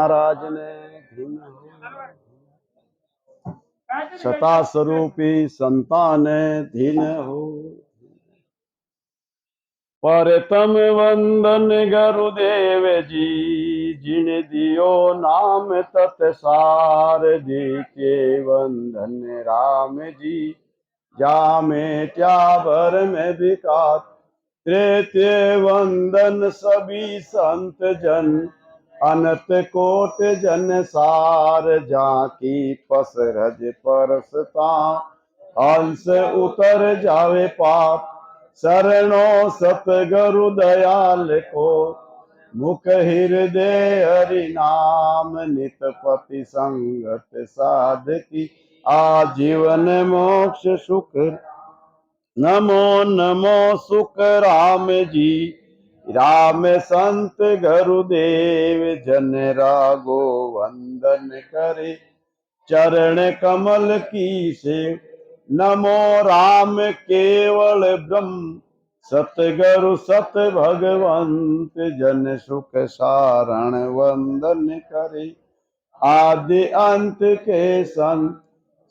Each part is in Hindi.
महाराज ने धीन हो, सता स्वरूपी संतान धीन हो। परतम वंदन गुरुदेव जी, जिन दियो नाम तत्सार जी के वंदन राम जी, जा में क्या भर में विकास। तृतीय वंदन सभी संत जन, अनंत कोट जन सार, जाकी पसरज परसता हंस उतर जावे पाप। शरणो सतगुरु दयाल को, मुख हृदय हरि नाम, नित पति संगत साधकी, आजीवन मोक्ष सुख। नमो नमो सुख राम जी, राम संत गुरुदेव, जन रागो वंदन करे, चरण कमल की से। नमो राम केवल ब्रह्म, सतगुरु सत भगवंत, जन सुख सारण वंदन करे, आदि अंत के संग।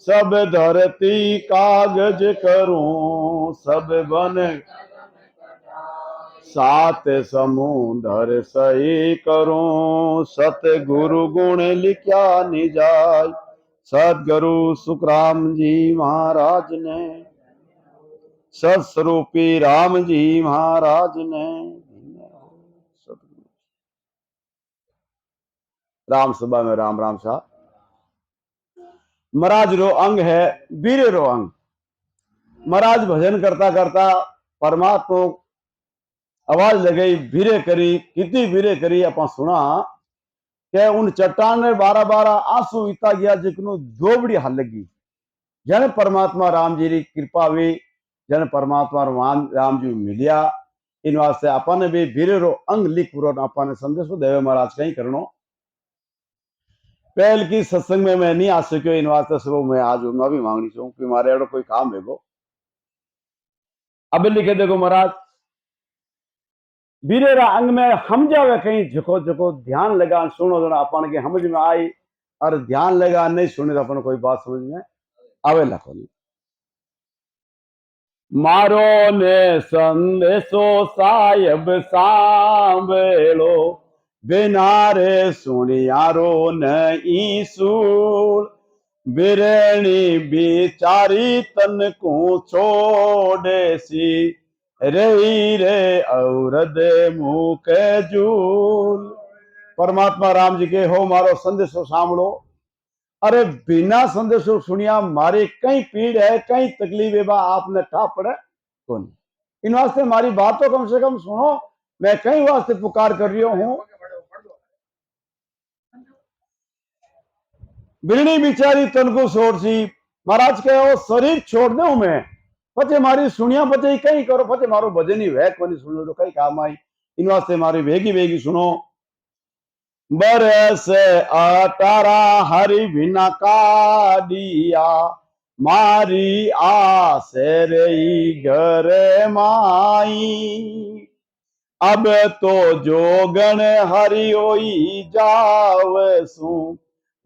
सब धरती कागज करूं, सब बन सात समुंदर सही करूं, सतगुरु गुण लिखा निजाय। सदगुरु सुखराम जी महाराज ने, सत्स्वरूपी राम जी महाराज ने। राम सभा में राम राम सा। महाराज रो अंग है वीर रो अंग। महाराज भजन करता करता परमात्मा आवाज लगाई, वीरे करी, कितनी वीरे करी। अपन सुना के उन चट्टान ने 12-12 आंसू इता गया, जिकनो दोबड़ी हल लगी। जन परमात्मा राम जी की कृपा हुई, जन परमात्मा राम जी मिलिया। इन वास्ते अपन भी वीर रो अंग लिख पुरो अपन संदेश देवे महाराज कहीं करनो। पहल की सत्संग में मैं नहीं आ सको, इन वास्ते सब मैं आज मैं भी मांगनी चाहूं कि मारे एडो कोई काम है वो। अब लिखे देखो महाराज, वीरेरा अंग में हम जावे कहीं जको जको ध्यान लगा सुनो जरा अपन के समझ में आई, और ध्यान लगा नहीं सुने तो अपन कोई बात समझ में आवे लखो नहीं। मारो ने संदेशो साहेब सांभेलो, बिना रे सुनियारो नहीं सूल। बिरणी बिचारी तन को छोड़े सी, रही रे औरद मुख जूल। परमात्मा राम जी के हो मारो संदेशो सांभलो। अरे बिना संदेशो सुनिया मारे कई पीड़ है, कई तकलीफ है, बा आपने ठा पड़े कौन। इन वास्ते मारी बात तो कम से कम सुनो। मैं कई वास्ते पुकार कर रही हूं। बिरणी बिचारी तन को छोड़ सी, महाराज कहो शरीर छोड़ दू मैं, पचे मारी सुनिया पचे कहीं करो, पचे मारो भजन ही वह कोनी सुनो तो कई काम आई। इन वास्ते मारी वेगी वेगी सुनो। बरस 18 हरि बिना काडिया, मारी आस रही घर माई। अब तो जोगण हरि होई जावसू,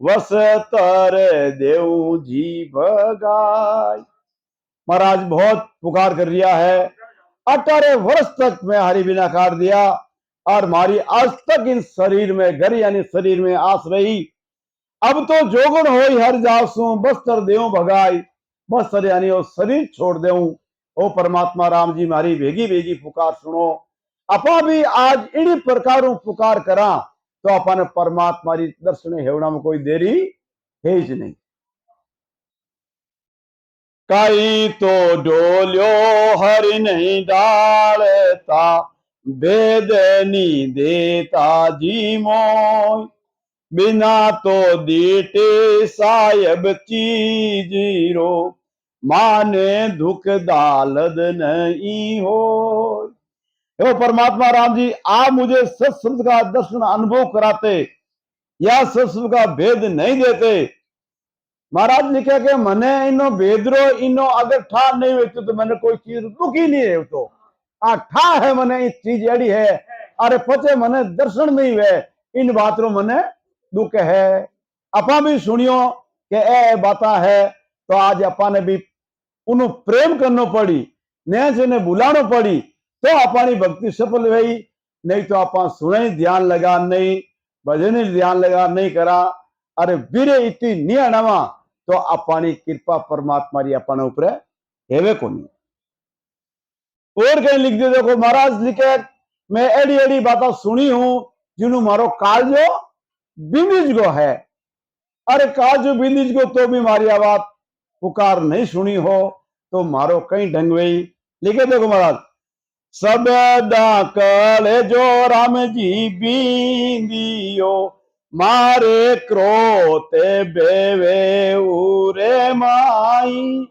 वसतर देव जी भगाई। महाराज बहुत पुकार कर रिया है। 18 वर्ष तक मैं हरि बिना काट दिया, और मारी आज तक इन शरीर में घर यानी शरीर में आस रही। अब तो जोगण होई हर जासू, बस्तर देव भगाई। बस्तर यानी वो शरीर छोड़ देऊं। ओ परमात्मा राम जी मारी भेगी भेगी पुकार सुनो। अपा भी आज इन्हीं प्रकारों पुकार करा तो अपन परमात्मा री दर्शन हेवना में कोई देरी है ही नहीं। कई तो डोल्यो हरि नहीं डालता, बेदनी देता जी मोय। बिना तो दीटे साहेब चीजीरो, माने दुख दालद नहीं हो। हे परमात्मा राम जी, आप मुझे सत्संग का दर्शन अनुभव कराते या सत्संग का भेद नहीं देते। महाराज लिखे के मने इनो भेदरो इनो अगर ठा नहीं हुई तो मैंने कोई चीज दुखी नहीं है। तो आ ठा है मने इस चीज एड़ी है, अरे पचे मने दर्शन नहीं हुए, इन बात रो मने दुख है। अपा भी सुनियो के ए बाता है तो आज अपा ने भी उन्हें प्रेम करना पड़ी, ने से बुलाना पड़ी तो अपनी भक्ति सफल हुई। नहीं तो आप सुने ध्यान लगा नहीं, भजन ध्यान लगा नहीं करा, अरे बीरे इतनी नहीं आनावा तो अपनी कृपा परमात्मा री अपन ऊपर हेवे को नहीं। और कहीं लिख दे, देखो महाराज लिखे, मैं एडी एडी बात सुनी हूं जिन्हों मारो कालजो बिंदीज गो है। अरे कालजो बिंदीज गो तो भी मारी आवाज पुकार नहीं सुनी हो तो मारो कहीं ढंग वही। लिखे देखो महाराज, सब डाकल जो राम जी बिंदियो मारे क्रोते बेवे उरे माई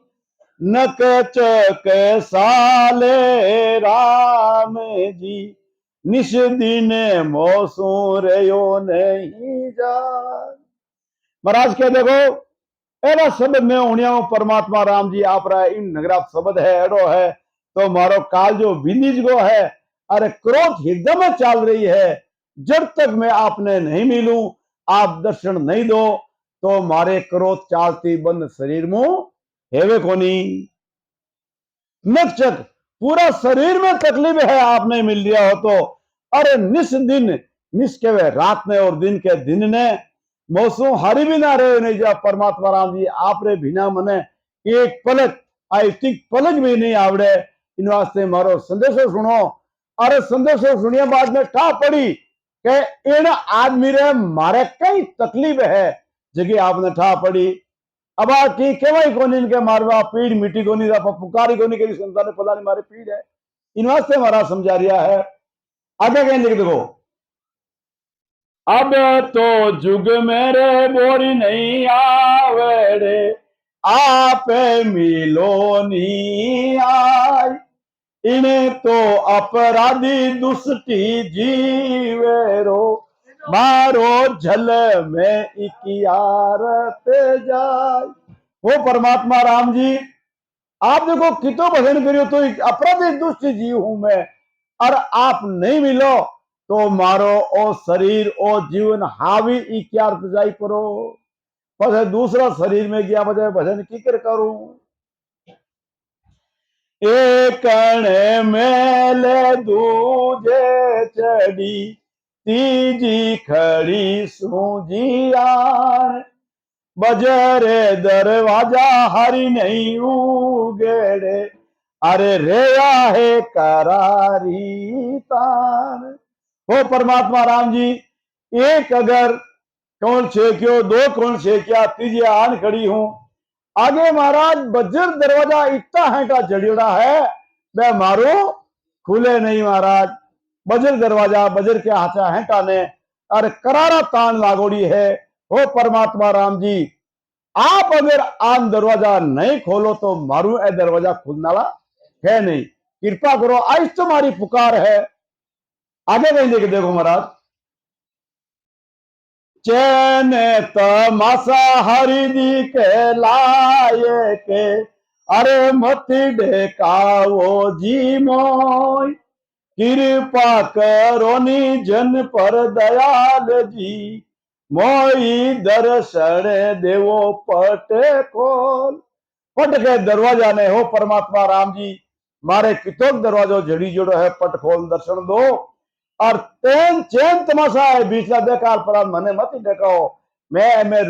नक चक साले राम जी निश दिन मोसू रयो नहीं जा। महाराज के देखो एरा शब्द में उणिया परमात्मा राम जी आप रहा इन नगरा शब्द है एड़ो है तो मारो काल जो बिंदीज गो है। अरे क्रोध हृदय में चल रही है, जब तक मैं आपने नहीं मिलूं, आप दर्शन नहीं दो तो मारे क्रोध चालती बंद शरीर मुंह हेवे कोनी। नक्षक पूरा शरीर में तकलीफ है, आप नहीं मिल रहा हो तो। अरे निस दिन निस के वे रात ने और दिन के दिन ने मौसम हारी भी ना रहे नहीं जा परमात्मा राम जी आप रे बिना मने एक पलक आई तिक पलक भी नहीं आवड़े। इन वास्ते मारो संदेशो सुनो। अरे संदेशो सुनिया बाद में ठा पड़ी के इन आदमी रे मारे कई तकलीफ है जगह आपने ठा पड़ी। अब की केवाई कोनी इनके मारवा पीड़ मिट्टी कोनी पुकारी कोनी के संतान ने फलाने मारे पीड़ है। इन वास्ते मारा समझा रिया है। आगे कहीं लिख देखो, अब तो जुग मेरे बोरी नहीं आवेड़े आप मिलो नी आय इन्हें तो अपराधी दुष्टी जीवेरो मारो झल में इकियारत जाय। वो परमात्मा राम जी आप देखो कितो भजन करियो तो अपराधी दुष्ट जीव हूं मैं, और आप नहीं मिलो तो मारो ओ शरीर ओ जीवन हावी इक्यार्थ जाई परो पर दूसरा शरीर में गया बजाय भजन की कर करूं। एक मेले दूजे चढ़ी तीजी खड़ी सूजियान बजरे दरवाजा हरी नहीं उगेड़े अरे रेया है करारी तान। वो परमात्मा राम जी एक अगर कौन छेक्यो दो कौन छेक्या तीजी आन खड़ी हूं आगे महाराज बजर दरवाजा इतना है का जड़ियोड़ा है वह मारो खुले नहीं महाराज। बजर दरवाजा बजर के हाथा है टाने अरे करारा तान लागोड़ी है। हो परमात्मा राम जी आप अगर आन दरवाजा नहीं खोलो तो मारू ए दरवाजा खुलने वाला है नहीं, कृपा करो आज तुम्हारी पुकार है। आगे कहीं देख देखो महाराज, चैन तमाशा हरिदी के लाए के अरे मति ढेकाओ जी मोय कृपा करो नी जन पर दयाल जी मोई दर्शन देवो पट खोल। पट के दरवाजा ने हो परमात्मा राम जी मारे कितोक दरवाजो जड़ी जोड़ो है पट खोल दर्शन दो और तेन चैन तमाशा है बीचला बेकार पर मने मत देखाओ मैं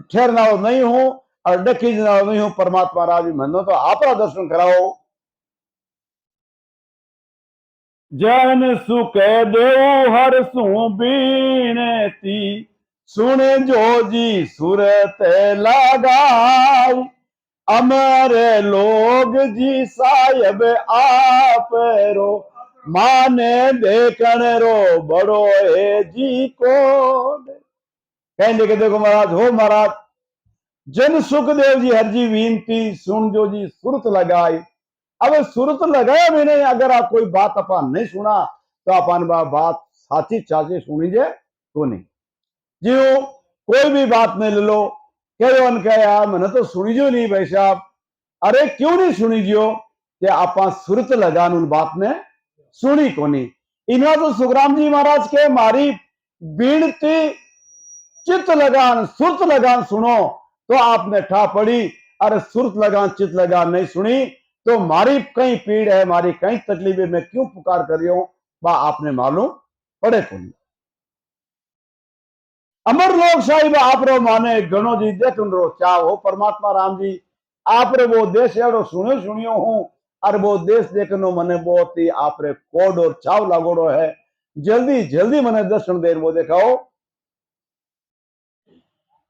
ठहरना नहीं हूं और डकी नहीं हूं। परमात्मा राम जी मनो तो आपका दर्शन कराओ। जन सुख देव हर सु बीनती सुने जो जी सुरत लगाई अमरे लोग जी साहेब आप रो माने देखन रो बड़ो है जी को कहने के देखो महाराज हो महाराज जन सुखदेव जी हर जी विनती सुन जो जी सुरत लगाई। अब सुरत लगाया भी नहीं अगर आप कोई बात अपन नहीं सुना तो अपन बात साची चाची सुनीजे तो नहीं जी कोई भी बात नहीं ले लो कह यार मैंने तो सुनी जो नहीं भाई साहब। अरे क्यों नहीं सुनी जो कि आप सुरत लगान उन बात ने सुनी को नहीं। इन्हें तो सुखराम जी महाराज के मारी बीणती चित लगान सुरत लगान सुनो तो आपने ठा पड़ी, अरे सुरत लगान चित लगान नहीं सुनी तो मारी कई पीड़ है, मारी कई तकलीफ है, मैं क्यों पुकार कर रही हूं बा आपने मालूम पड़े को नहीं। अमर लोग साहिब आप रो माने गणो जी देख रो चाव हो परमात्मा राम जी आप रे वो देश एड़ो सुनियो सुनियो हूं और वो देश देखनो मने बहुत ही आप रे कोड और चाव लागोड़ो है, जल्दी जल्दी मने दर्शन देर वो देखाओ।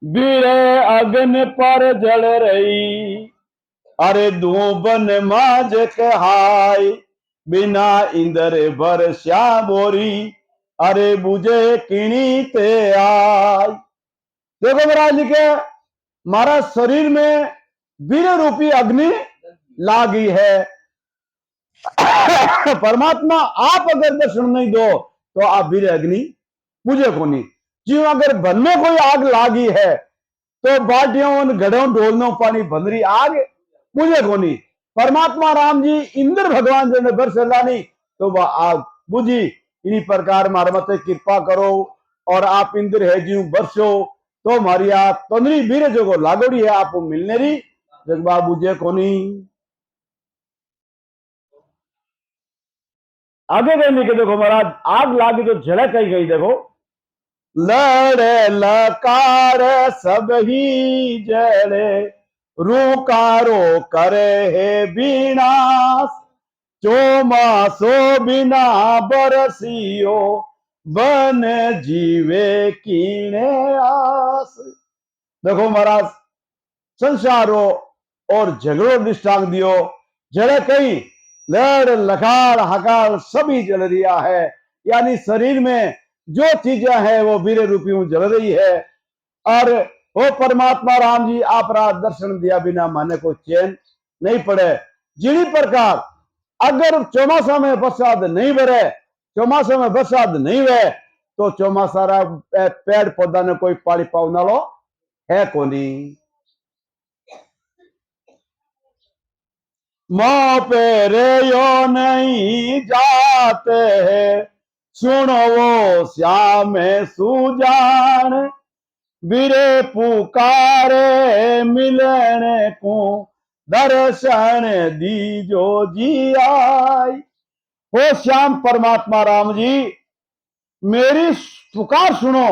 बीरे अग्न पर जल रही, अरे धूबन माज कहाय, बिना इंद्र बरस्या बोरी, अरे बुझे किणी ते आय। देखो महाराज जी के मारा शरीर में वीर रूपी अग्नि लागी है। परमात्मा आप अगर दर्शन नहीं दो तो आप वीर अग्नि बुझे को नहीं। जी अगर बन में कोई आग लागी है तो बाटियों घड़ों ढोलनों पानी भंदरी आग बुझे को नहीं। परमात्मा राम जी इंद्र भगवान जी ने बरसलानी तो वह आग बुझी। इन्हीं प्रकार मारे मत कृपा करो और आप इंद्र है जी बरसो तो हमारी आप तंद्री वीर जो को लागोड़ी है आप मिलने रही जगबा बुझे को नहीं। आगे कहने के देखो महाराज आग लागी तो झलक ही गई। देखो लड़े लकार सब ही जड़े, रूकारो करे है विनाश, चौमासो बिना बरसियो, बन जीवे कीने आस। देखो महाराज संसारो और झगड़ो दृष्टांत दियो, जड़े कई लड़ लकार हकार सभी जल रिया है, यानी शरीर में जो चीजें हैं वो वीर रूपी जल रही है। और वो परमात्मा राम जी आप रात दर्शन दिया बिना माने को चैन नहीं पड़े। जिनी प्रकार अगर चौमासा में बरसात नहीं बरे, चौमासा में बरसात नहीं हुए तो चौमासा पेड़ पौधा ने कोई पानी पावना लो है कोनी। मोह पे रे यो नहीं जाते है, सुनो वो श्याम सुजान, बीरे पुकारे मिलने को दर्शन दीजो जी आई। हो श्याम परमात्मा राम जी मेरी पुकार सुनो,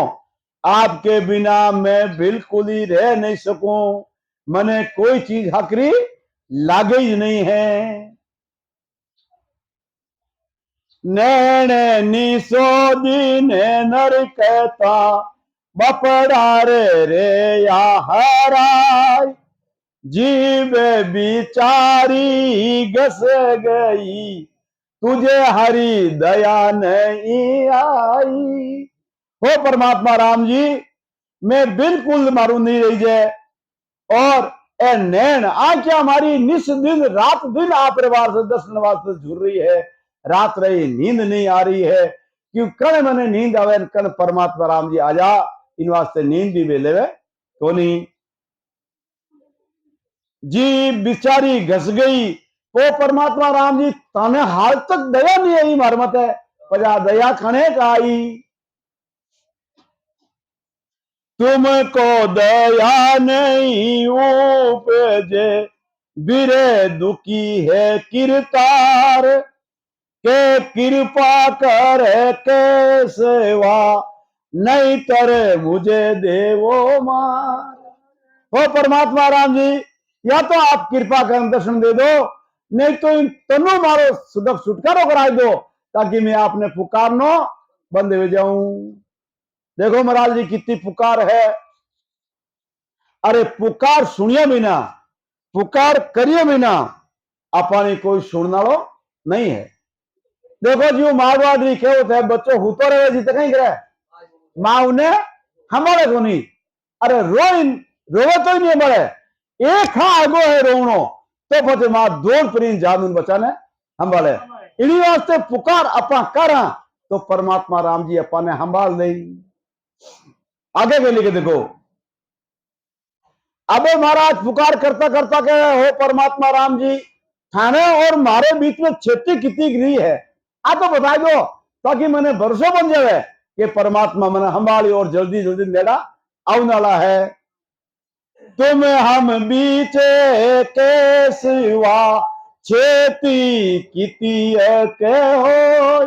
आपके बिना मैं बिल्कुल ही रह नहीं सकूं, मने कोई चीज हकरी लागे ही नहीं है। नैण निसो दिन नर कहता बपड़ा रे या हराय, जीव बिचारी घस गई तुझे हरी दया नहीं आई। हो परमात्मा राम जी मैं बिल्कुल मारू नहीं रही जे और ए नैन आंखें हमारी निस दिन रात दिन आप परिवार से दर्शन वास्ते झुर रही है, रात रही नींद नहीं आ रही है क्यों कण मैंने नींद आवे कण परमात्मा राम जी आजा इन वास्ते नींद भी वेले वे तो नहीं। जी बिचारी घस गई वो परमात्मा राम जी ताने हाल तक दया नहीं आई मरमत है पजा दया खने का आई। तुमको दया नहीं उपजे बिरे दुखी है किरतार, के कृपा कर के सेवा नहीं करे मुझे देवो मार। हो परमात्मा राम जी या तो आप कृपा कर दर्शन दे दो नहीं तो इन तनु मारो सुदक छुटकारो कराई दो ताकि मैं आपने पुकारनो बंद हो जाऊं। देखो महाराज जी कितनी पुकार है, अरे पुकार सुनिए बिना पुकार करिए बिना अपनी कोई सुनना लो नहीं है। देखो जी मारवाड़ी कहते है बच्चों हूतो रहे जी कहीं करे माँ उन्हें हमारे को नहीं, अरे रोवे तो ही नहीं मरे एक हाँ आगो है रोवनो तो पते माँ दौड़ परी जान बचाने हम वाले इन्हीं वास्ते पुकार अपा करा तो परमात्मा राम जी अपा ने संभाल दे। आगे के लिए देखो अबे महाराज पुकार करता करता कहे हो परमात्मा राम जी थाने और मारे बीच में क्षेत्र कितनी गिरी है आ तो बता दो ताकि मैंने भरोसा बन जाए कि परमात्मा मैंने संभाली और जल्दी जल्दी मेरा आने वाला है। तुम हम बीचे के सिवा छेती किती के हो,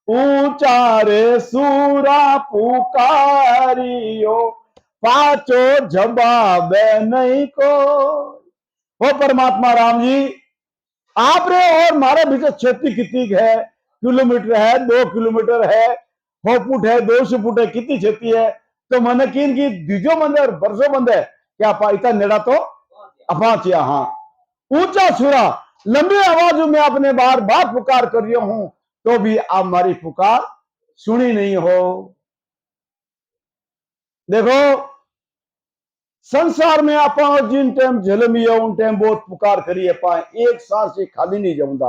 ऊंचा रे सूरा पुकारियो, पाचो जवाब नहीं को। हो परमात्मा राम जी, आप रे और मारे बीच छेती कितनी है, किलोमीटर है, 2 किलोमीटर है, 100 फुट है, 200 फुट है, कितनी छेती है। तो मैंने किन की बीजो बंद है और बरसों बंद है, क्या इतना नेड़ा तो अपाचिया। हाँ, ऊंचा छुरा लंबी आवाज में आपने बार बार पुकार कर रही हूं, तो भी आप हमारी पुकार सुनी नहीं हो। देखो संसार में आप जिन टाइम जलमिया उन टाइम बहुत पुकार करिए पाए, एक सांस से खाली नहीं जाऊंगा।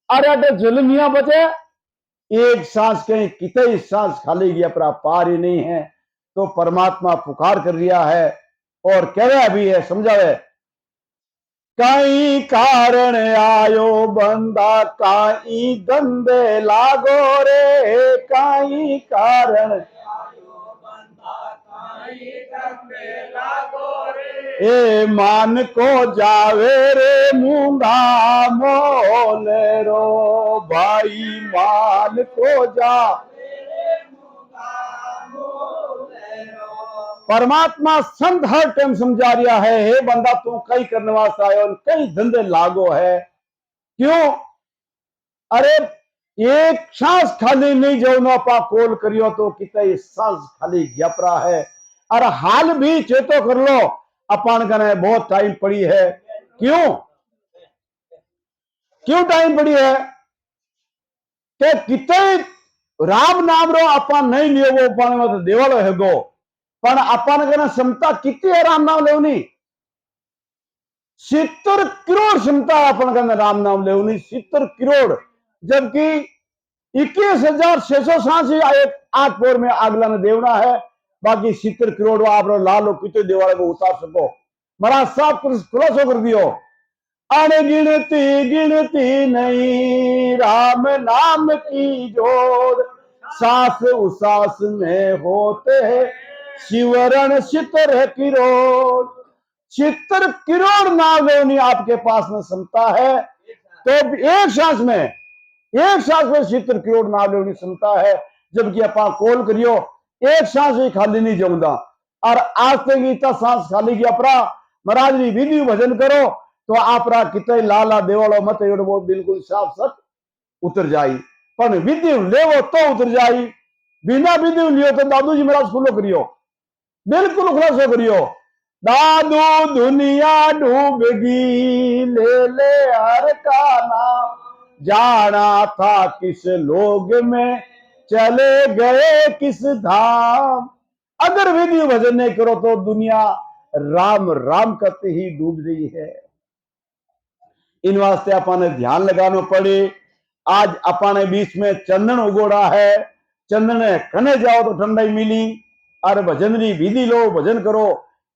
अरे अटे जलमिया बचे, एक सांस कहीं कितनी सांस खाली गया पर आप पार ही नहीं है। तो परमात्मा पुकार कर दिया है और कह रहा भी है, समझावे, कई कारण आयो बंदा कई धंधे लागो रे, कई कारण ए मान को जावे रे मूंगा मोल रो, भाई मान को जा। परमात्मा संत हर टाइम समझा रहा है, हे बंदा तू कई करने वास्ते आयो, कई धंधे लागो है। क्यों? अरे एक सांस खाली नहीं जो ना पा कोल करियो तो कितने सांस खाली ग्यापरा है। और हाल भी चेतो कर लो, अपन कने बहुत टाइम पड़ी है। क्यों क्यों टाइम पड़ी है कि कितने राम नाम रो अपन नहीं लियो, वो अपन में तो देवालो है गो, पर अपन कने क्षमता कितनी है राम नाम लेवनी? 70 करोड़ क्षमता है अपन कने राम नाम लेवनी, 70 करोड़। जबकि 21,600 सांस ही एक 8 पोर में आगला ने देवना है, बाकी 70 करोड़ आप लालो कितने देवाले को उतार सको। महाराज साहब खुलासो कर दियो, अनगिनती गिनती नहीं राम नाम की जोड़, सांस उसास में होते हैं शिवरण 70 करोड़। 70 करोड़ नाम लेवनी आपके पास में क्षमता है, तो एक सांस में 70 करोड़ नाम लेवनी क्षमता है। जबकि अपा कॉल करियो एक सांस ही खाली नहीं जाऊंगा। और आज तक इतना सांस खाली किया अपरा महाराज जी विधि भजन करो तो आपरा कितने लाला देवालो मत वो बिल्कुल साफ सच उतर जाई, पर विधि लेवो तो उतर जाई, बिना विधि लियो तो दादू जी महाराज खुलो करियो, बिल्कुल खुलासो करियो। दादू दुनिया डूबगी ले ले हर का नाम, जाना था किस लोग में चले गए किस धाम। अगर विधि भजन नहीं करो तो दुनिया राम राम करते ही डूब रही है। इन वास्ते अपन ने ध्यान लगाना पड़े। आज अपन बीच में चंदन उगोड़ा है, चंदन कने जाओ तो ठंडाई मिली। अरे भजन री विधि लो, भजन करो,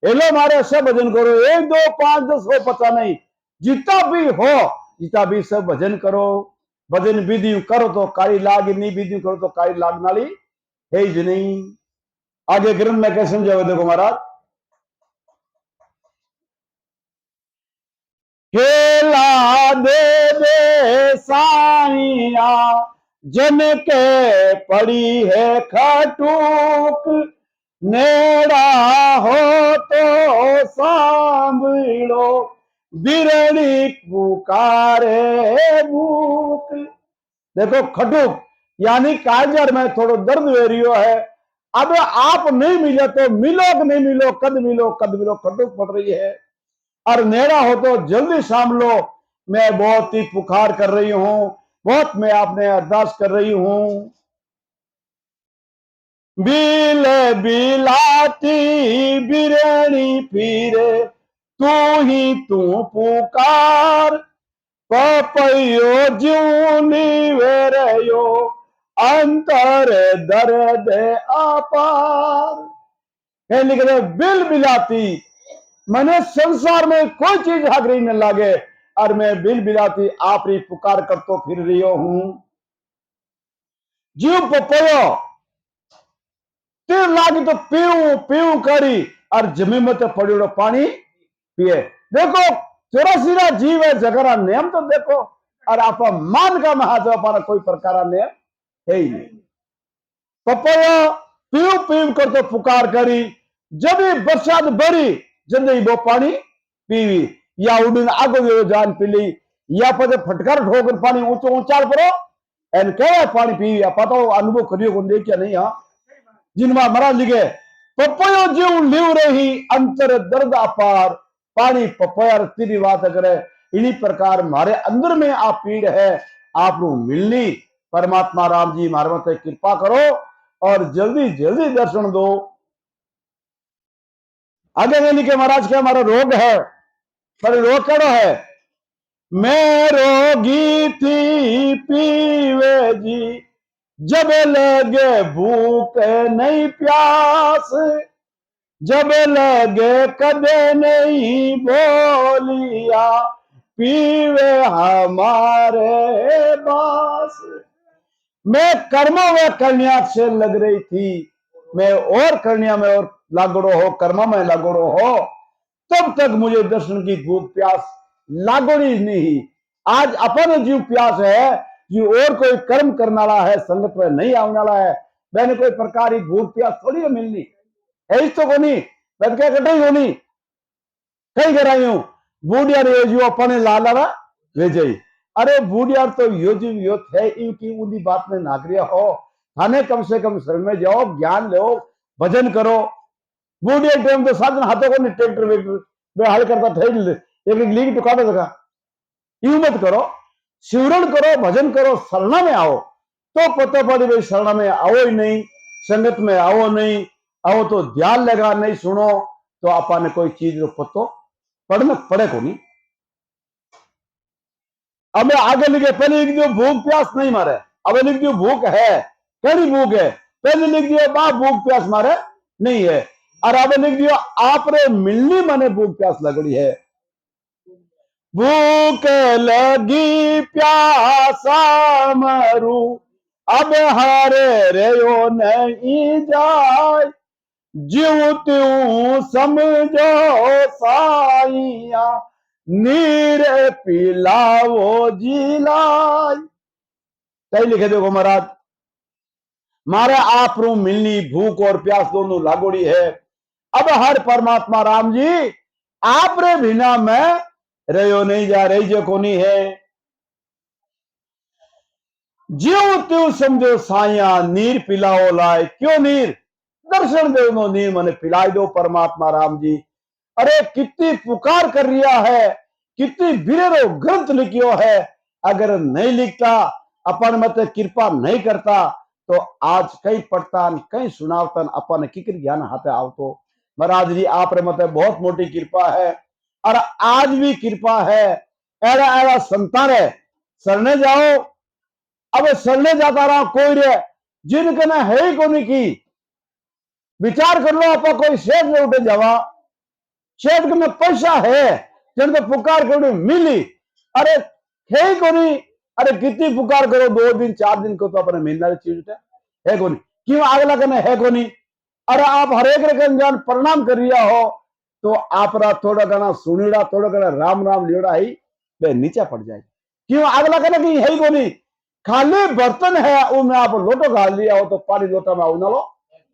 हेलो मारे सब भजन करो, 1 2 5 10 हो पता नहीं, जितना भी हो जितना भी सब भजन करो। भजन विधि करो तो कारी लाग, नहीं विधि करो तो कारी लाग नाली है ही नहीं। आगे ग्रंथ में कैसे समझाओ, देखो महाराज, खेला दे दे साइया जन के पड़ी है खटूक, नेड़ा हो तो सांभलो बिरणी पुकारे भूख। देखो खटूक यानी काजर में थोड़ा दर्द हो रही है, अब आप नहीं मिले तो मिलो कि नहीं मिलो, कद मिलो कद मिलो, खटूक पड़ रही है। और नेड़ा हो तो जल्दी शाम लो, मैं बहुत ही पुकार कर रही हूं, बहुत मैं आपने अरदास कर रही हूं। बिल बिलाती बिरणी फिरे तू ही तू पुकार, पपयो जूनी वेरयो अंतर दर्द अपार। लिख रहे बिल बिलाती मैंने संसार में कोई चीज हागरी न लागे, और मैं बिल बिलाती आप ही पुकार कर तो फिर रही हूं। जीव पपयो तीर लागी तो पीऊ पीऊ करी और जमीन में तो पड़ो पानी पिए। देखो 84 जीव है जगरा नियम तो देखो, और आप मान का महाजो अपना कोई प्रकार नियम है ही नहीं। पपया पीऊ पीऊ कर तो पुकार करी, जब बरसात बड़ी जल्दी वो पानी पीवी, या उड़ीन आगो जान पीली, या पदे फटकार ठोकर पानी ऊंचो ऊंचाल पड़ो एन कहे पानी पीवी। पता अनुभव करियो को देखिए नहीं। हाँ जिनवा मरा लिखे पपयो जीव लिव रही अंतर दर्द अपार, पानी पपया तेरी बात करे। इन्हीं प्रकार मारे अंदर में आप पीड़ है आप मिलनी। परमात्मा राम जी मारे मत कृपा करो और जल्दी जल्दी दर्शन दो। आगे में लिखे महाराज के हमारा रोग है, पर रोग कड़ो है। मैं रोगी थी पीवे जी, जब लगे भूख नहीं प्यास, जब लगे कदे नहीं बोलिया, पीवे हमारे बास। मैं कर्मों में कन्या से लग रही थी, मैं और कन्या में और लागड़ो हो, कर्म में लागड़ो हो, तब तक मुझे दर्शन की भूख प्यास लागोड़ी नहीं। आज अपन जीव प्यास है, जो और कोई कर्म करने वाला है, संगत में नहीं आने वाला है, मैंने कोई प्रकार की भूख प्यास थोड़ी है मिलनी है। तो को नहीं मैं क्या कटे को नहीं कई कराई बूढ़िया रे जो अपने लाला वे जाई। अरे बूढ़िया तो यो जीव यो थे इनकी उदी बात में नागरिया हो, थाने कम से कम शरण में जाओ, ज्ञान लो, भजन करो। बूढ़िया टाइम तो साधन हाथों को नहीं, ट्रैक्टर वेक्टर हल करता थे, एक एक लीक टुका देगा। यूं मत करो, शिवरण करो, भजन करो, शरणा में आओ तो पता पड़ी भाई शरणा में आओ ही नहीं, संगत में आओ नहीं, आओ तो ध्यान लगा नहीं सुनो तो आपने कोई चीज रो पतो पढ़ना पड़े को नहीं। अब आगे लिखे पहले लिख दियो भूख प्यास नहीं मारे, अब लिख दियो भूख है, कड़ी भूख है। पहले लिख दियो बा भूख प्यास मारे नहीं है, और अब लिख दियो आप रे मिलनी मने भूख प्यास लगड़ी है। भूख लगी प्यासा मरू, अब हारे रे नहीं जाए, जीव त्यों समझो साइया, नीर पिलाओ जिलाई। कई लिखे देखो महाराज, मारे आप रू मिलनी भूख और प्यास दोनों लागोड़ी है। अब हर परमात्मा राम जी आप रे बिना मैं रहो नहीं जा रही जो कोनी है, ज्यो त्यों समझो साइया, नीर पिलाओ लाए। क्यों नीर? दर्शन दो नो नीर मने पिलाई दो परमात्मा राम जी। अरे कितनी पुकार कर रिया है, कितनी बिरेरो ग्रंथ लिखियो है, अगर नहीं लिखता अपन मत कृपा नहीं करता तो आज कई पढ़ता कई सुनावतन अपन किकर ज्ञान हाथे आवतो। महाराज जी आप रे मत बहुत मोटी कृपा है, और आज भी कृपा है। एड़ा एड़ा संतान है सरने जाओ, अब सरने जाता रहा कोई रे जिनके ना है ही कोनी की। विचार कर लो आप कोई शेठ में उठे जावा, शेठ के में पैसा है जन तो पुकार करो मिली, अरे है ही कोनी। अरे कितनी पुकार करो 2 दिन 4 दिन को तो अपने मिलना चीज है कोनी, क्यों अगला करने है कोनी। अरे आप हरेक रकम प्रणाम कर रिया हो तो आप थोड़ा गाना सुनीड़ा थोड़ा गाना राम राम लियोड़ा ही वे नीचे पड़ जाए, क्यों अगला करने की है ही कोनी। खाली बर्तन है उनमें आप लोटो घाल लिया हो तो पानी लोटा में उना लो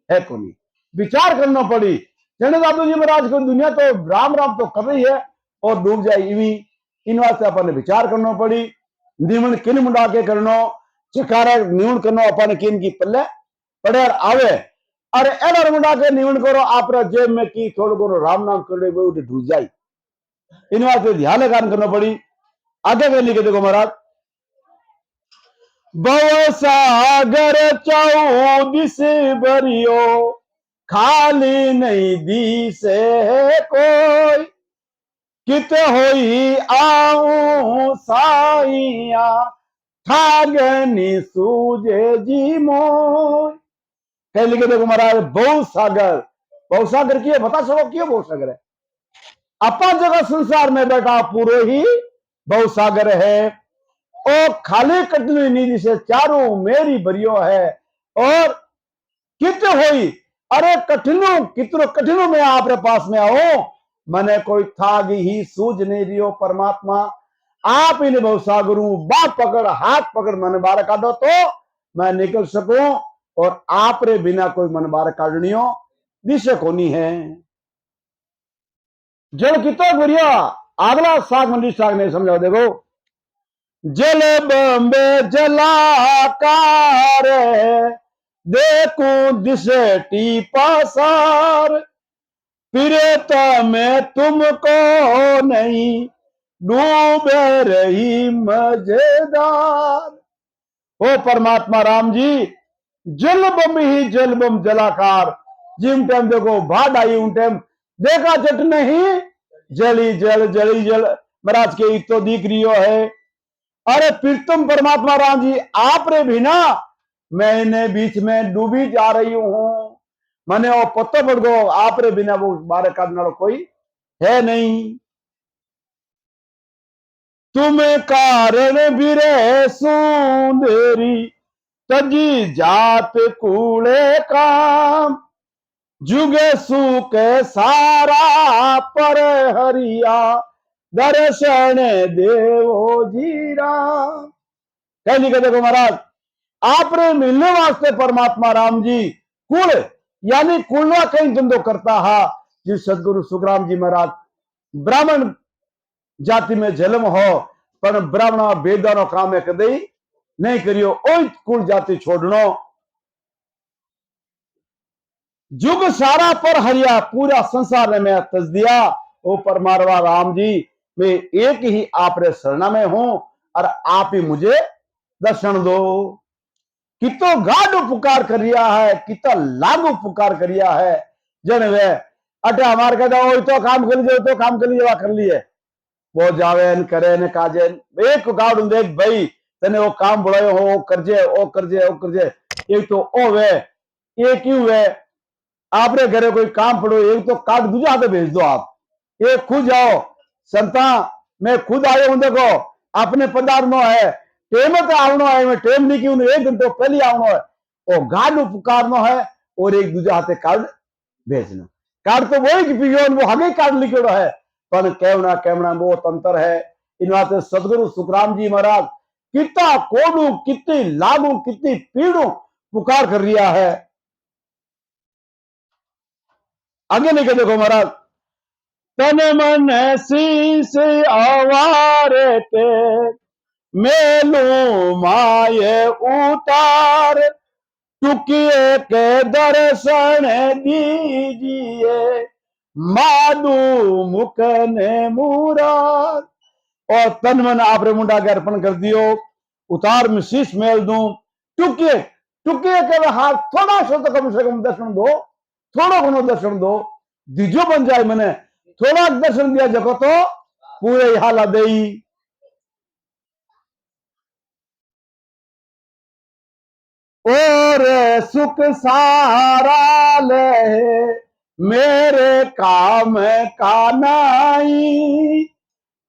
है कोनी। विचार करना पड़ी जने दादू जी महाराज को दुनिया तो राम राम तो कर रही है और डूब जाए इवी, इन वास्ते अपन विचार करना पड़ी। निमन किन मुंडा के करनो चिकारा निवण करनो अपन किन की पल्ले पड़े आवे, अरे एडर मुंडा के निवण करो आप जेब में की थोड़ा को राम नाम कर ले वो डूब जाए। इन वास्ते ध्यान लगान करना पड़ी। आगे में लिखे देखो महाराज, भव सागर चौदिस भरियो, खाली नहीं दी से कोई, कित होई आऊं साइया, ठागनी सूझे जी मोय। कह लिखे देखो महाराज बहु सागर की है, बता सको क्यों बहु सागर है। अपन जगह संसार में बैठा पूरे ही बहु सागर है, और खाली कटनी निधि से चारों मेरी बरियो है, और कित होई अरे कठिनों कितनों कठिनों में आपरे पास में आओ, मने कोई थागी ही सूझ नहीं रियो परमात्मा। आप इन भवसागरू बात पकड़ हाथ पकड़ मन बाहर काटो तो मैं निकल सकूं, और आप रे बिना कोई मन बाहर काटनियो दिशा कोनी है। जल कितो गुरिया अगला साग मंडी साग ने समझाओ देखो। जल बम्बे जलाकार देखूं दिशे टी पासार, फिर तो मैं तुमको नहीं डूबे रही मजेदार। ओ परमात्मा राम जी, जल बम ही जल बम जलाकार, जिम टाइम देखो भाड़ आई उन टाइम देखा चट नहीं जली जल जली जल महाराज के तो दिख रियो है। अरे फिर तुम परमात्मा राम जी आप रे भी ना मैंने बीच में डूबी जा रही हूं, मने वो पत्तो पड़ गो आप रे बिना वो बारे काटने कोई है नहीं। तुम कारण भी रे सुंदरी तजी जात कूड़े काम, जुगे सुके सारा पर हरिया दर्शन देवो जीरा। कहने के देखो महाराज आप रे मिलने वास्ते परमात्मा राम जी कुल यानी कुलवा कहीं धंधो करता हा, जी सदगुरु सुखराम जी महाराज ब्राह्मण जाति में जन्म हो पर ब्राह्मण वेदानो काम है कदई नहीं करियो, ओ कुल जाति छोड़नो। जुग सारा पर हरिया पूरा संसार में तज दिया। ओ परमात्मा राम जी मैं एक ही आप रे शरणा में हूं और आप ही मुझे दर्शन दो। कितो गाढ़ पुकार कर रिया है, कितो लागू पुकार कर रिया है। जन वे अटे हमार कहता ओ तो काम कर लीजिए, तो काम कर लीजिए, कर लिए वो जावे न करे न काजे एक गाड़ देख भाई तने वो काम बुलायो हो करजे ओ करजे ओ करजे। एक तो ओ वे एक क्यों वे आपने घरे कोई काम पड़ो एक तो कार्ड दूसरे हाथे भेज दो, आप एक खुद जाओ संता मैं खुद आयो हूं देखो अपने पदार्थ है टेम तो आवनो है, मैं टेम नहीं क्यों एक घंटे पहले आवनो है और गाड़ पुकारनो है और एक दूसरे हाथे कार्ड भेजना। कार्ड तो वही पियो वो हमें कार्ड लिखेड़ो है पर केवना केवना वो तंत्र है। इन वास्ते सदगुरु सुखराम जी महाराज कितना कोडू कितनी लागू कितनी पीड़ू पुकार कर रिया है। आगे लेके देखो महाराज तन मन शीस आवारे ते मेलू माये उतार, टुकिए के दर्शन दीजिए मादू मुकने मुराद। और तन मन आपरे मुंडा के अर्पण कर दियो उतार में शीश मेल दूं, टुकिए टुकिए के हाथ थोड़ा सा तो कम से कम दर्शन दो, थोड़ा घणो दर्शन दो दीजो बन जाए मैंने थोड़ा दर्शन दिया जगो तो पूरे हाला दे। और सुख सारा ले मेरे काम का नाई,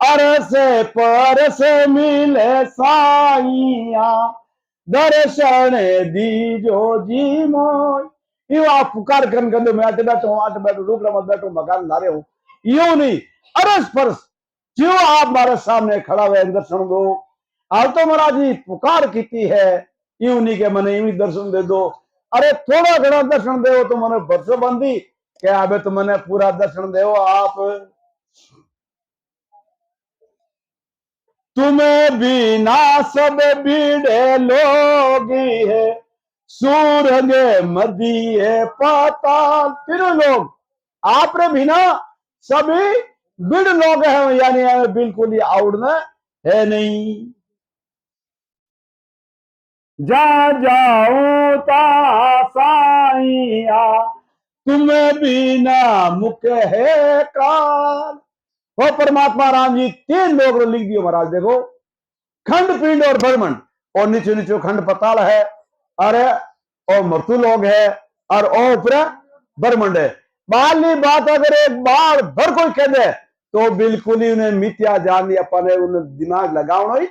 अरस परस मिले साइया दर्शन दीजो जी मोय। यो आप पुकार कर दो मैं आटे बैठो रुक रहा मत बैठो मकान ला रहे हो यूं नहीं अरस परस जो आप हमारे सामने खड़ा हुए दर्शन दो। आप तो महाराज जी पुकार की है यूं नहीं के मने यूं दर्शन दे दो। अरे थोड़ा घना दर्शन दे तो मैंने बरसों बंदी क्या अबे तो मैंने पूरा दर्शन दे आप। तुम्हें बिना सब बीड़े लोगी है सूरज मदिए पाताल, तीनों लोग आप रे बिना सभी बिड़ लोग हैं यानी बिल्कुल ही आवड़ना है नहीं। जा जाऊं ता साइया तुम्हें बिना मुख है काल। वो परमात्मा राम जी तीन लोग लिख दियो महाराज देखो खंड पिंड और ब्रह्मंड और नीचे नीचे खंड पताल है अरे और मृत्यु लोग है और ओ ऊपर ब्रह्मंड है। बाली बात अगर एक बार भर कोई कह दे तो बिल्कुल ही उन्हें मिथ्या जान लिया अपने उन्हें दिमाग लगाओ ही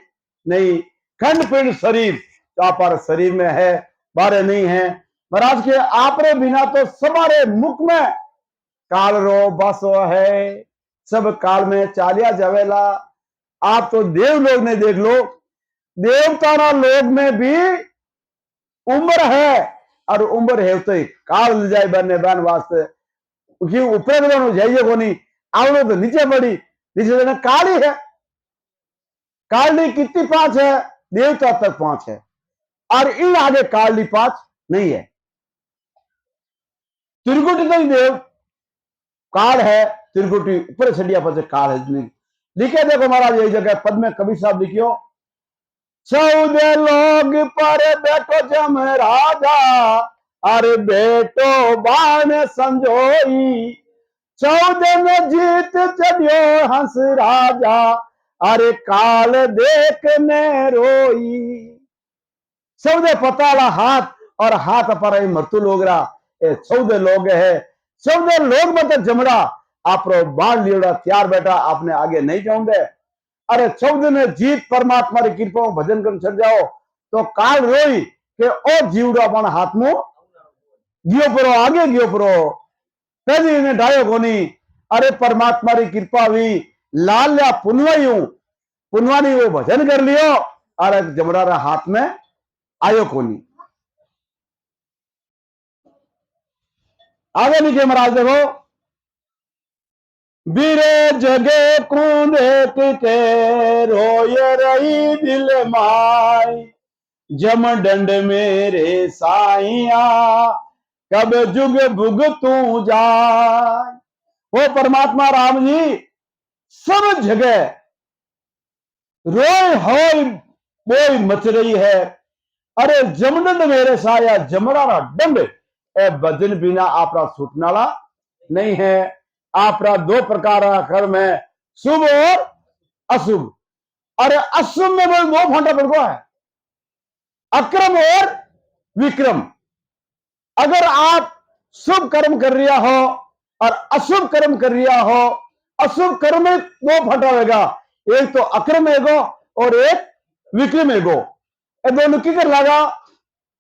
नहीं। खंड पिंड शरीर तो आप शरीर में है बारे नहीं है महाराज के आपरे बिना तो समारे मुख में काल रो बसो है, सब काल में चालिया जावेला। आप तो देव लोग ने देख लो, देवतारा लोग में भी उम्र है, और उम्र है तो काल ले जाए बने बन वास्ते ऊपर जाइए को नहीं आवड़ो तो नीचे पड़ी, नीचे काली है। काली कितनी 5 है, देवता तक 5 है, और इन आगे काली 5 नहीं है। त्रिकुटी तो देव काल है, त्रिकुटी ऊपर छड़िया पर काल है। लिखे देखो महाराज यही जगह पद में कवि साहब लिखियो, 14 लोग पर बैठो जम राजा, अरे बेटो बाण संजोई, 14 में जीत चढ़ियो हंस राजा, अरे काल देखने रोई। 14 पताला हाथ, और हाथ पर मृत्यु लोग रहा, 14 लोग है, 14 लोग मतलब जमड़ा आप बाण लियोड़ा त्यार बैठा, आपने आगे नहीं जाओगे। अरे 14 ने जीत परमात्मा की कृपा भजन कर चढ़ जाओ तो काल रोई के ओ जीवड़ा पण हाथ में गियो परो, आगे गियो परो, कभी ने ढायो कोनी। अरे परमात्मा की कृपा हुई, लाल या पुनवायू पुनवानी वो भजन कर लियो, अरे जमरारा हाथ में आयो कोनी। आगे लिखे महाराज देखो, बीरे जगे कूद के रोय रही दिल माई, जम डंड मेरे साइया कब जुग भुग तू जाए। वो परमात्मा राम जी सब जगह रोय होय बोई मच रही है। अरे जमडंड मेरे साया, जमड़ा डंड ए भजन बिना आपरा छूटनाला नहीं है। आपरा 2 प्रकार का कर्म है, शुभ और अशुभ। अरे अशुभ में वो 2 फांटा पड़ गया है, अक्रम और विक्रम। अगर आप शुभ कर्म कर रिया हो और अशुभ कर्म कर रिया हो, अशुभ कर्म में 2 फटा होगा, एक तो अक्रम एगो और एक विक्रम एगो। ये दोनों की कर लगा,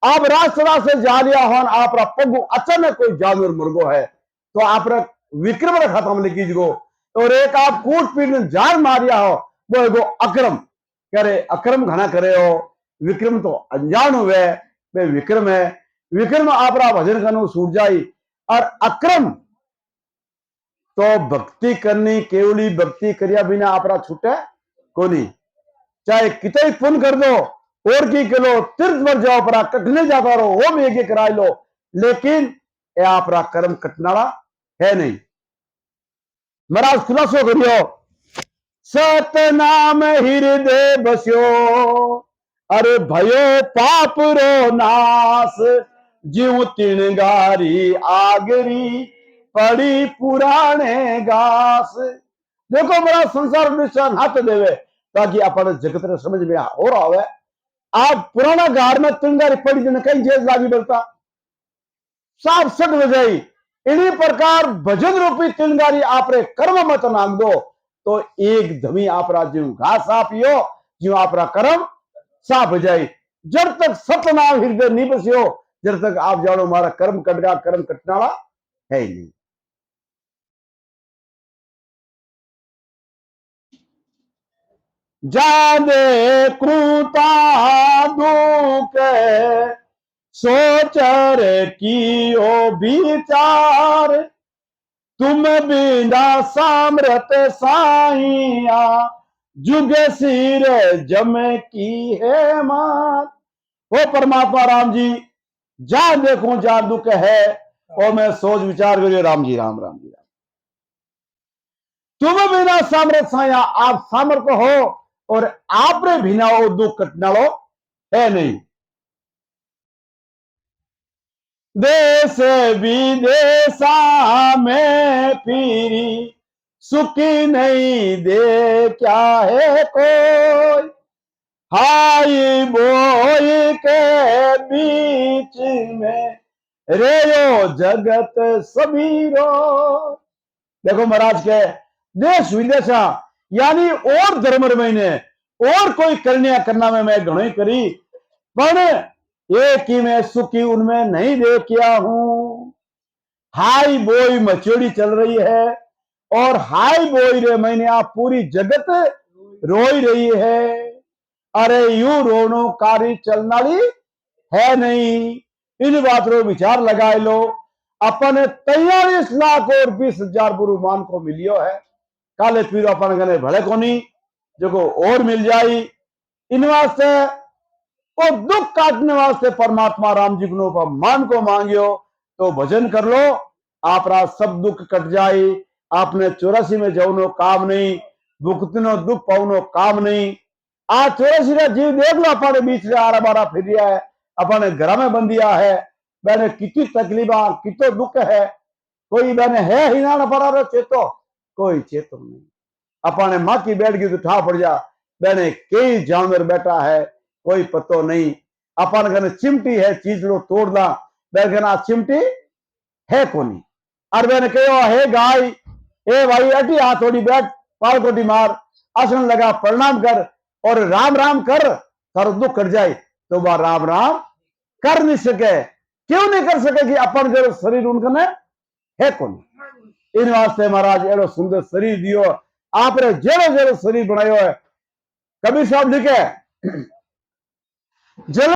आप रास्ता से जा लिया हो, आप पगु अचानक कोई जानवर मुर्गो है तो आप विक्रम खत्म लिखी गो, और एक आप कूट पीट जान मारिया हो वो एगो अक्रम करे। अक्रम घना करे हो, विक्रम तो अनजान हुए वे विक्रम है। विक्रम आपरा भजन करने छूट जाई, और अक्रम तो भक्ति करनी, केवली भक्ति करिया बिना आपरा छूटे कोनी। चाहे कितने पुण्य कर दो और की करो, तीर्थ पर जाओ परा कटने जाता रहो, वो भी एक कराई लो, लेकिन ये आपरा कर्म कटनाड़ा है नहीं। महाराज खुलासो करियो, सतनाम हृदय बस्यो, अरे भयो पाप रो नाश, जीव तिणगारी आगरी पड़ी पुराने घास। देखो बड़ा संसार दृष्टि हाथ देवे ताकि अपन जगत ने समझ में हो रहा है। आप पुराना गार में तिणगारी पड़ी जिन्हें कहीं जेज लागी बोलता साफ सट बजाई। इन्हीं प्रकार भजन रूपी तिणगारी आपरे कर्म मत नांग दो तो एक धमी आपरा जीव घास आपियो, जीव आपरा कर्म साफ जाए। जब तक सतनाम हृदय नहीं बसियो, जब तक आप जानो मारा कर्म कटगा, कर्म कटनाला है ही नहीं। जादे क्रूता दुख सोचर कियो विचार, तुम बिना सामरत साइया, जुग सिर जम की है मार। वो परमात्मा राम जी जहां देखूं जहां दुख है, और मैं सोच विचार करियो राम जी राम राम जी राम। तुम बिना सामरत साया, आप सामर्थ हो और आपने बिना वो दुख कटनालो है नहीं। देश विदेशा में फिरी सुखी नहीं दे क्या है कोई, हाई बोई के बीच में रेयो जगत सबीरो। देखो महाराज के देश विदेशा यानी और धर्म महीने और कोई करनिया करना में मैं घणो करी, पर एक ही मैं सुखी उनमें नहीं देखिया हूं। हाई बोई मचोड़ी चल रही है और हाई बोई रे मैंने आप पूरी जगत रोई रही है। अरे यूं रोनो कारी चलनाली है नहीं। इन बातों पर विचार लगाए लो। अपन 43 लाख और 20,000 बुरुमान को मिलियो है। काले फिर अपन गने भले कोनी जो को और मिल जाई। इन वास्ते और दुख काटने वास्ते परमात्मा राम जी को मान को मांगियो तो भजन कर लो। आपरा सब दुख कट जाए। आपने 84 में जाऊनो काम नहीं, भुगतनो दुख पाउनो काम नहीं। आज 84 का जीव देख लो अपने बीच में आरा बारा फिर रिया है, अपने घर में बंदिया है। मैंने कितनी तकलीफा कितो दुख है। कोई मैंने है ही ना पड़ा चेतो, कोई चेतो नहीं। अपने माँ की बैठ गई तो ठा पड़ जा। मैंने कई जानवर बैठा है, कोई पतो नहीं। अपन कहने चिमटी है चीज लो तोड़ना, मैं कहना चिमटी है कोनी। और मैंने कहो हे गाय, ए भाई अटी हाथ थोड़ी बैठ, पाल कोटी मार, आसन लगा, प्रणाम कर और राम राम कर, थारो दुख कट जाए। तो वह राम राम कर नहीं सके। क्यों नहीं कर सके कि अपन जो शरीर उनका है कौन। इन वास्ते महाराज एड़ो सुंदर शरीर दियो। आपने जेरो जेरो शरीर बनायो है। कबीर साहब लिखे जल